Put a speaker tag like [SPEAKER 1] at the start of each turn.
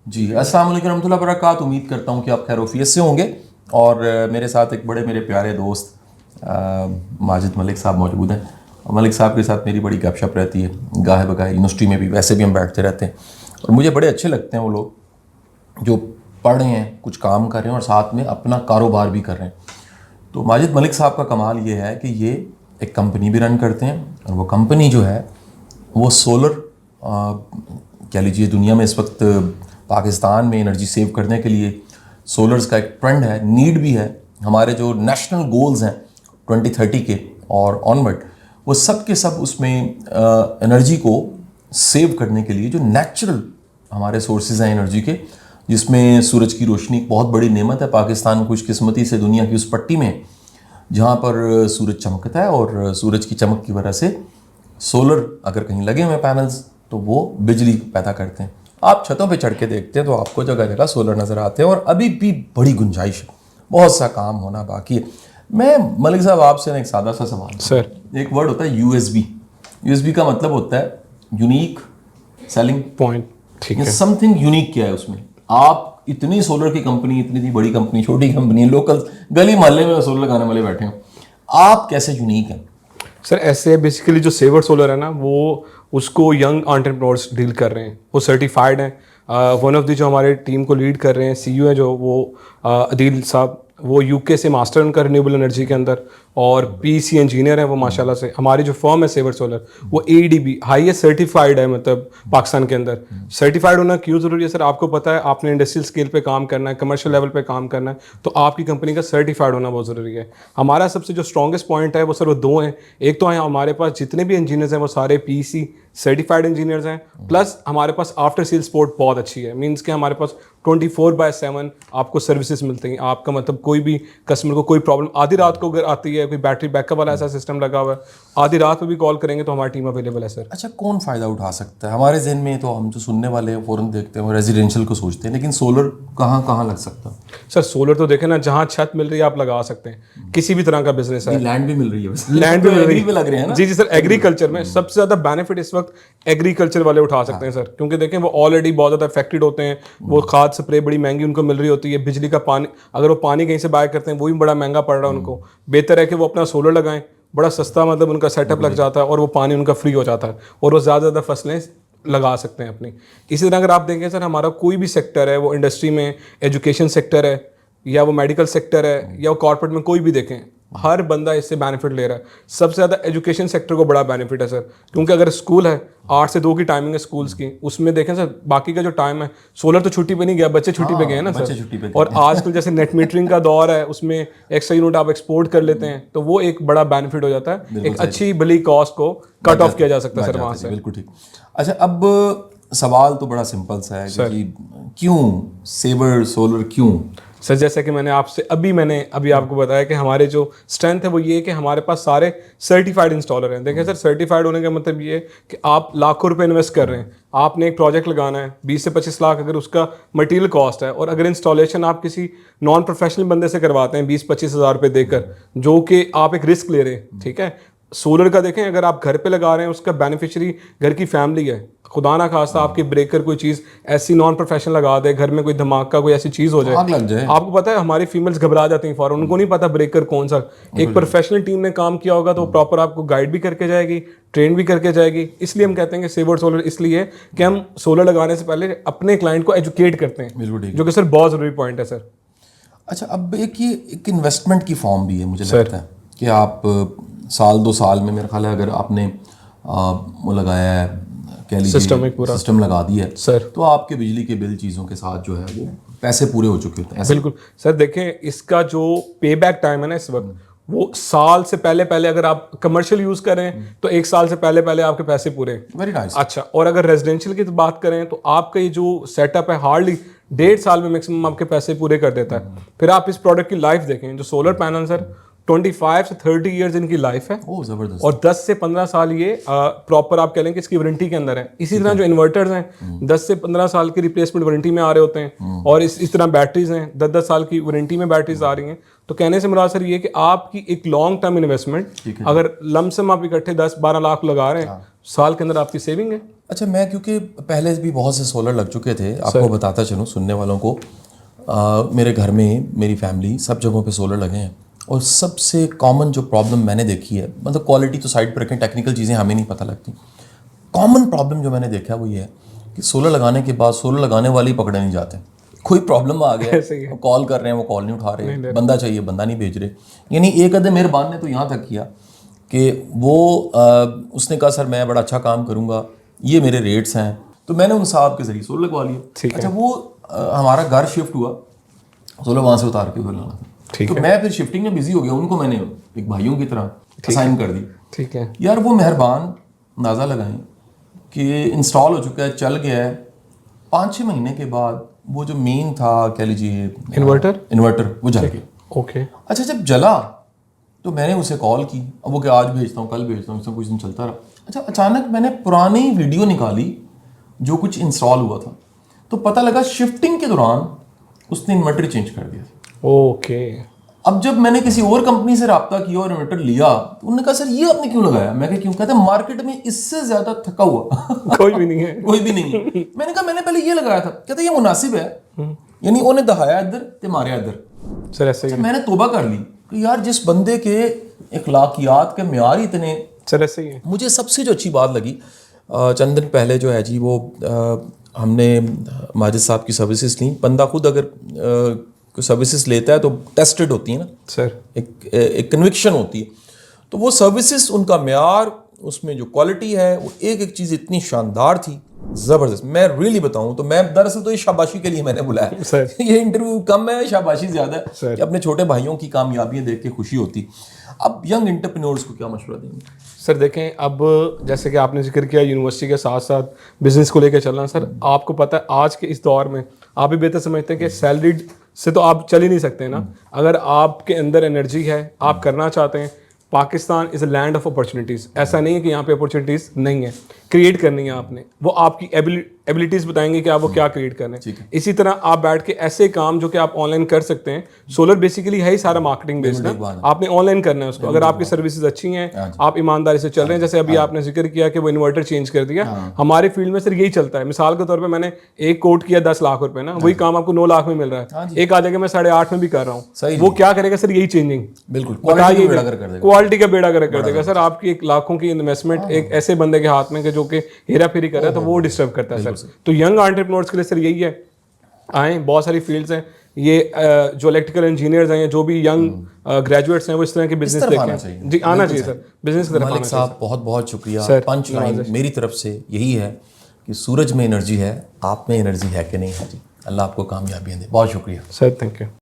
[SPEAKER 1] जी, अस्सलाम वालेकुम रहमतुल्लाहि व बरकातहू। उम्मीद करता हूँ कि आप खैर-ओ-आफियत से होंगे। और मेरे साथ एक बड़े मेरे प्यारे दोस्त माजिद मलिक साहब मौजूद हैं। मलिक साहब के साथ मेरी बड़ी गपशप रहती है, गाहे बगाहे यूनिवर्सिटी में भी, वैसे भी हम बैठते रहते हैं। और मुझे बड़े अच्छे लगते हैं वो लोग जो पढ़ रहे हैं, कुछ काम कर रहे हैं और साथ में अपना कारोबार भी कर रहे हैं। तो माजिद मलिक साहब का कमाल ये है कि ये एक कंपनी भी रन करते हैं, और वो कंपनी जो है वो सोलर, कह लीजिए दुनिया में इस वक्त पाकिस्तान में एनर्जी सेव करने के लिए सोलर्स का एक ट्रेंड है, नीड भी है। हमारे जो नेशनल गोल्स हैं 2030 के और ऑनवर्ड, वो सब के सब उसमें एनर्जी को सेव करने के लिए जो नेचुरल हमारे सोर्सेज हैं एनर्जी के, जिसमें सूरज की रोशनी एक बहुत बड़ी नेमत है। पाकिस्तान खुशकिस्मती से दुनिया की उस पट्टी में जहाँ पर सूरज चमकता है, और सूरज की चमक की वजह से सोलर अगर कहीं लगे हुए पैनल्स तो वो बिजली पैदा करते हैं। आप छतों पे चढ़ के देखते हैं तो आपको जगह जगह सोलर नज़र आते हैं, और अभी भी बड़ी गुंजाइश है, बहुत सा काम होना बाकी है। मैं मलिक साहब आपसे ना एक सादा सा सवाल
[SPEAKER 2] सर,
[SPEAKER 1] एक वर्ड होता है यूएसबी। यूएसबी का मतलब होता है यूनिक सेलिंग
[SPEAKER 2] पॉइंट। ठीक है,
[SPEAKER 1] समथिंग यूनिक क्या है उसमें? आप इतनी सोलर की कंपनी, इतनी बड़ी कंपनी, छोटी कंपनी, लोकल गली मोहल्ले में सोलर लगाने वाले बैठे हो, आप कैसे यूनिक हैं?
[SPEAKER 2] सर ऐसे बेसिकली जो सेवर सोलर है ना, वो उसको यंग एंटरप्रेन्योर्स डील कर रहे हैं, वो सर्टिफाइड हैं। वन ऑफ द जो हमारे टीम को लीड कर रहे हैं सीईओ है जो, वो अदील साहब, वो यूके से मास्टर उनका रिन्यूएबल एनर्जी के अंदर, और पीसी इंजीनियर है वो माशाल्लाह से। हमारी जो फर्म है सेवर सोलर, वो एडीबी हाईएस्ट सर्टिफाइड है, मतलब पाकिस्तान के अंदर। सर्टिफाइड होना क्यों ज़रूरी है सर? आपको पता है, आपने इंडस्ट्रियल स्केल पे काम करना है, कमर्शियल लेवल पे काम करना है, तो आपकी कंपनी का सर्टिफाइड होना बहुत ज़रूरी है। हमारा सबसे जो स्ट्रॉन्गेस्ट पॉइंट है वो सर वो दो हैं। एक तो है हमारे पास जितने भी इंजीनियर्स हैं वो सारे पीसी सर्टिफाइड इंजीनियर्स हैं, प्लस हमारे पास आफ्टर सेल सपोर्ट बहुत अच्छी है। मीन्स कि हमारे पास 24/7 आपको सर्विसेज मिलती हैं। आपका मतलब कोई भी कस्टमर को कोई प्रॉब्लम आधी रात को अगर आती है, कोई बैटरी बैकअप वाला ऐसा सिस्टम लगा हुआ है, आधी रात में भी कॉल करेंगे तो हमारी टीम अवेलेबल है सर।
[SPEAKER 1] अच्छा, कौन फ़ायदा उठा सकता है? हमारे जहन में तो हम जो सुनने वाले हैं फ़ौरन देखते हैं, वो रेजिडेंशियल को सोचते हैं, लेकिन सोलर कहाँ कहाँ लग सकता है?
[SPEAKER 2] सर सोलर तो देखें ना, जहाँ छत मिल रही है आप लगा सकते हैं, किसी भी तरह का बिजनेस है।
[SPEAKER 1] लैंड भी मिल रही है बस।
[SPEAKER 2] लैंड भी मिल रही है,
[SPEAKER 1] लग रहे हैं ना?
[SPEAKER 2] जी जी सर। एग्रीकल्चर में सबसे ज़्यादा बेनिफिट इस वक्त एग्रीकल्चर वाले उठा सकते हैं सर, क्योंकि देखें वो ऑलरेडी बहुत ज़्यादा अफेक्टेड होते हैं। वो खाद स्प्रे बड़ी महंगी उनको मिल रही होती है, बिजली का पानी अगर वो पानी कहीं से बाय करते हैं वो भी बड़ा महंगा पड़ रहा है उनको। बेहतर है कि वो अपना सोलर लगाएं, बड़ा सस्ता मतलब उनका सेटअप लग जाता है, और वो पानी उनका फ्री हो जाता है, और वो ज़्यादा ज़्यादा फसलें लगा सकते हैं अपनी। इसी तरह अगर आप देखें सर, हमारा कोई भी सेक्टर है, वो इंडस्ट्री में, एजुकेशन सेक्टर है, या वो मेडिकल सेक्टर है, या वो कॉर्पोरेट में, कोई भी देखें, हर बंदा इससे बेनिफिट ले रहा है। सबसे ज़्यादा एजुकेशन सेक्टर को बड़ा बेनिफिट है सर, क्योंकि अगर स्कूल है 8 से 2 की टाइमिंग है स्कूल्स की, उसमें देखें सर बाकी का जो टाइम है, सोलर तो छुट्टी पे नहीं गया, बच्चे छुट्टी पे गए हैं ना सर। और आजकल जैसे नेट मीटरिंग का दौर है, उसमें एक्स्ट्रा यूनिट आप एक्सपोर्ट कर लेते हैं, तो वो एक बड़ा बेनिफिट हो जाता है। एक अच्छी भली कॉस्ट को कट ऑफ किया जा सकता है सर वहाँ से।
[SPEAKER 1] बिल्कुल ठीक। अच्छा, अब सवाल तो बड़ा सिंपल सा है कि क्यों सेवर सोलर, क्यों?
[SPEAKER 2] सर जैसे कि मैंने अभी आपको बताया कि हमारे जो स्ट्रेंथ है वो ये है कि हमारे पास सारे सर्टिफाइड इंस्टॉलर हैं। देखें सर, सर्टिफाइड होने का मतलब ये है कि आप लाखों रुपए इन्वेस्ट कर रहे हैं, आपने एक प्रोजेक्ट लगाना है, 20 से 25 लाख अगर उसका मटेरियल कॉस्ट है, और अगर इंस्टॉलेशन आप किसी नॉन प्रोफेशनल बंदे से करवाते हैं 20-25 हज़ार रुपये देकर, जो कि आप एक रिस्क ले रहे हैं, ठीक है। सोलर का देखें, अगर आप घर पे लगा रहे हैं, उसका बेनिफिशियरी घर की फैमिली है। खुदा ना खास्ता आपके ब्रेकर कोई चीज़ ऐसी नॉन प्रोफेशनल लगा दे, घर में कोई धमाका कोई ऐसी चीज़ हो जाए,
[SPEAKER 1] आग लग जाए, आपको
[SPEAKER 2] पता है हमारी फीमेल्स घबरा जाती हैं फौरन, उनको नहीं पता ब्रेकर कौन सा। एक प्रोफेशनल टीम ने काम किया होगा तो प्रॉपर आपको गाइड भी करके जाएगी, ट्रेन भी करके जाएगी। इसलिए हम कहते हैं कि सेवर सोलर, इसलिए कि हम सोलर लगाने से पहले अपने क्लाइंट को एजुकेट करते हैं, जो कि सर बहुत ज़रूरी पॉइंट है सर।
[SPEAKER 1] अच्छा, अब एक इन्वेस्टमेंट की फॉर्म भी है, मुझे लगता है कि आप साल 2 साल में, मेरा ख्याल है अगर आपने वो लगाया है, कह लीजिए सिस्टम लगा दिया है
[SPEAKER 2] सर,
[SPEAKER 1] तो आपके बिजली के बिल चीज़ों के साथ जो है वो पैसे पूरे हो चुके होते हैं।
[SPEAKER 2] बिल्कुल सर। देखें, इसका जो पे बैक टाइम है ना इस वक्त, वो साल से पहले अगर आप कमर्शियल यूज़ करें तो 1 साल से पहले आपके पैसे पूरे।
[SPEAKER 1] Very nice.
[SPEAKER 2] अच्छा, और अगर रेजिडेंशियल की बात करें तो आपका ये जो सेटअप है हार्डली 1.5 साल में मैक्सिमम आपके पैसे पूरे कर देता है। फिर आप इस प्रोडक्ट की लाइफ देखें, जो सोलर पैनल सर 25 से 30 ईयर्स इनकी लाइफ है।
[SPEAKER 1] ओह ज़बरदस्त।
[SPEAKER 2] और 10 से 15 साल ये प्रॉपर आप कह लें कि इसकी वारंटी के अंदर है। इसी तरह जो इन्वर्टर्स हैं 10 से 15 साल की रिप्लेसमेंट वारंटी में आ रहे होते हैं, और इस तरह बैटरीज हैं 10-10 साल की वारंटी में बैटरीज आ रही हैं। तो कहने से मुराद सर ये कि आपकी एक लॉन्ग टर्म इन्वेस्टमेंट, अगर लमसम आप इकट्ठे 10-12 लाख लगा रहे हैं, साल के अंदर आपकी सेविंग है।
[SPEAKER 1] अच्छा, मैं क्योंकि पहले भी बहुत से सोलर लग चुके थे, आपको बताता चलूँ सुनने वालों को, मेरे घर में मेरी फैमिली सब जगहों पे सोलर लगे हैं, और सबसे कॉमन जो प्रॉब्लम मैंने देखी है, मतलब क्वालिटी तो साइड पर रखें, टेक्निकल चीज़ें हमें नहीं पता लगती, कॉमन प्रॉब्लम जो मैंने देखा वो ये है कि सोलर लगाने के बाद सोलर लगाने वाले ही पकड़े नहीं जाते। कोई प्रॉब्लम आ गया, कॉल कर रहे हैं, वो कॉल नहीं उठा रहे, बंदा चाहिए बंदा नहीं भेज रहे। यानी एक अदे मेहरबान ने तो यहाँ तक किया कि वो उसने कहा सर मैं बड़ा अच्छा काम करूँगा, ये मेरे रेट्स हैं, तो मैंने उन साहब के जरिए सोलर लगवा लिया। अच्छा, वो हमारा घर शिफ्ट हुआ, सोलर वहाँ से उतार के उधर लाना था, तो मैं फिर शिफ्टिंग में बिजी हो गया, उनको मैंने एक भाइयों की तरह असाइन कर दी।
[SPEAKER 2] ठीक है
[SPEAKER 1] यार, वो मेहरबान अंदाज़ा लगाएं कि इंस्टॉल हो चुका है, चल गया है, 5-6 महीने के बाद वो जो मेन था, कह लीजिए इन्वर्टर वो जल गया।
[SPEAKER 2] ओके।
[SPEAKER 1] अच्छा, जब जला तो मैंने उसे कॉल की, अब वो क्या आज भेजता हूँ कल भेजता हूँ, इसमें कुछ दिन चलता रहा। अच्छा, अचानक मैंने पुरानी वीडियो निकाली जो कुछ इंस्टॉल हुआ था, तो पता लगा शिफ्टिंग के दौरान उसने इन्वर्टर चेंज कर दिया।
[SPEAKER 2] ओके।
[SPEAKER 1] अब जब मैंने किसी और कंपनी से रब्ता किया और इन्वर्टर लिया, तो उन्होंने कहा सर ये आपने क्यों लगाया? मैं कहा क्यों? कहते मार्केट में इससे ज्यादा थका हुआ
[SPEAKER 2] कोई भी नहीं है।
[SPEAKER 1] कोई भी नहीं है। मैंने कहा मैंने पहले ये लगाया था। कहते ये मुनासिब है, यानी उन्हें दहाया इधर ते मारे इधर।
[SPEAKER 2] सर ऐसे ही
[SPEAKER 1] मैंने तौबा कर ली कि यार जिस बंदे के इखलाकियात के म्यार इतने,
[SPEAKER 2] सर ऐसे ही है।
[SPEAKER 1] मुझे सबसे जो अच्छी बात लगी, चंद दिन पहले जो है जी वो हमने माजिद साहब की सर्विसेज ली। बंदा खुद अगर सर्विसेज लेता है तो टेस्टेड होती है ना
[SPEAKER 2] सर,
[SPEAKER 1] एक कन्विक्शन होती है, तो वो सर्विसेज उनका म्यार, उसमें जो क्वालिटी है, वो एक एक चीज़ इतनी शानदार थी, ज़बरदस्त। मैं रियली बताऊं तो मैं दरअसल तो ये शाबाशी के लिए मैंने बुलाया
[SPEAKER 2] सर।
[SPEAKER 1] ये इंटरव्यू कम है, शाबाशी ज़्यादा है
[SPEAKER 2] सर।
[SPEAKER 1] कि अपने छोटे भाइयों की कामयाबियां देख के खुशी होती। अब यंग एंटरप्रेन्योर्स को क्या मशवरा देंगे?
[SPEAKER 2] सर देखें, अब जैसे कि आपने जिक्र किया यूनिवर्सिटी के साथ साथ बिजनेस को लेकर चलना, सर आपको पता है आज के इस दौर में आप भी बेहतर समझते हैं कि सैलरीड से तो आप चल ही नहीं सकते ना। अगर आपके अंदर एनर्जी है, आप करना चाहते हैं, Pakistan is a land of opportunities. ऐसा नहीं है कि यहाँ पे अपॉर्चुनिटीज़ नहीं है, क्रिएट करनी है आपने। वो आपकी एबिलिटीज़ बताएंगे कि आप वो क्या क्रिएट कर रहे हैं। इसी तरह आप बैठ के ऐसे काम जो कि आप ऑनलाइन कर सकते हैं। सोलर बेसिकली है ही सारा मार्केटिंग बेस्ड ना, आपने ऑनलाइन करना है उसको। अगर आपकी सर्विसेज अच्छी हैं, आप ईमानदारी से चल रहे हैं, जैसे अभी आपने जिक्र किया कि वो इन्वर्टर चेंज कर दिया, हमारे फील्ड में सर यही चलता है। मिसाल के तौर पर मैंने एक कोट किया 10 लाख रुपए ना, वही काम आपको 9 लाख में मिल रहा है। एक आ जाएगा मैं 8.5 में भी कर रहा हूँ, वो क्या करेगा सर? यही चेंजिंग,
[SPEAKER 1] बिल्कुल
[SPEAKER 2] क्वालिटी का बेड़ा गर्क कर देगा सर। आपकी 1 लाखों की इन्वेस्टमेंट एक ऐसे बंदे के हाथ में जो कि हेरा फेरी कर रहा है, तो वो डिस्टर्ब करता है सर। तो यंग एंटरप्रेन्योर्स के लिए सर यही है, आए, बहुत सारी फील्ड्स हैं ये, जो इलेक्ट्रिकल इंजीनियर्स हैं, जो भी यंग ग्रेजुएट्स हैं, वो इस तरह के बिजनेस देखें जी, आना चाहिए सर बिजनेस की तरफ।
[SPEAKER 1] मलिक साहब बहुत बहुत शुक्रिया। पंच लाइन मेरी तरफ से यही है कि सूरज में एनर्जी है, आप में एनर्जी है कि नहीं है जी। अल्लाह आपको कामयाबियां दे। बहुत शुक्रिया
[SPEAKER 2] सर, थैंक यू।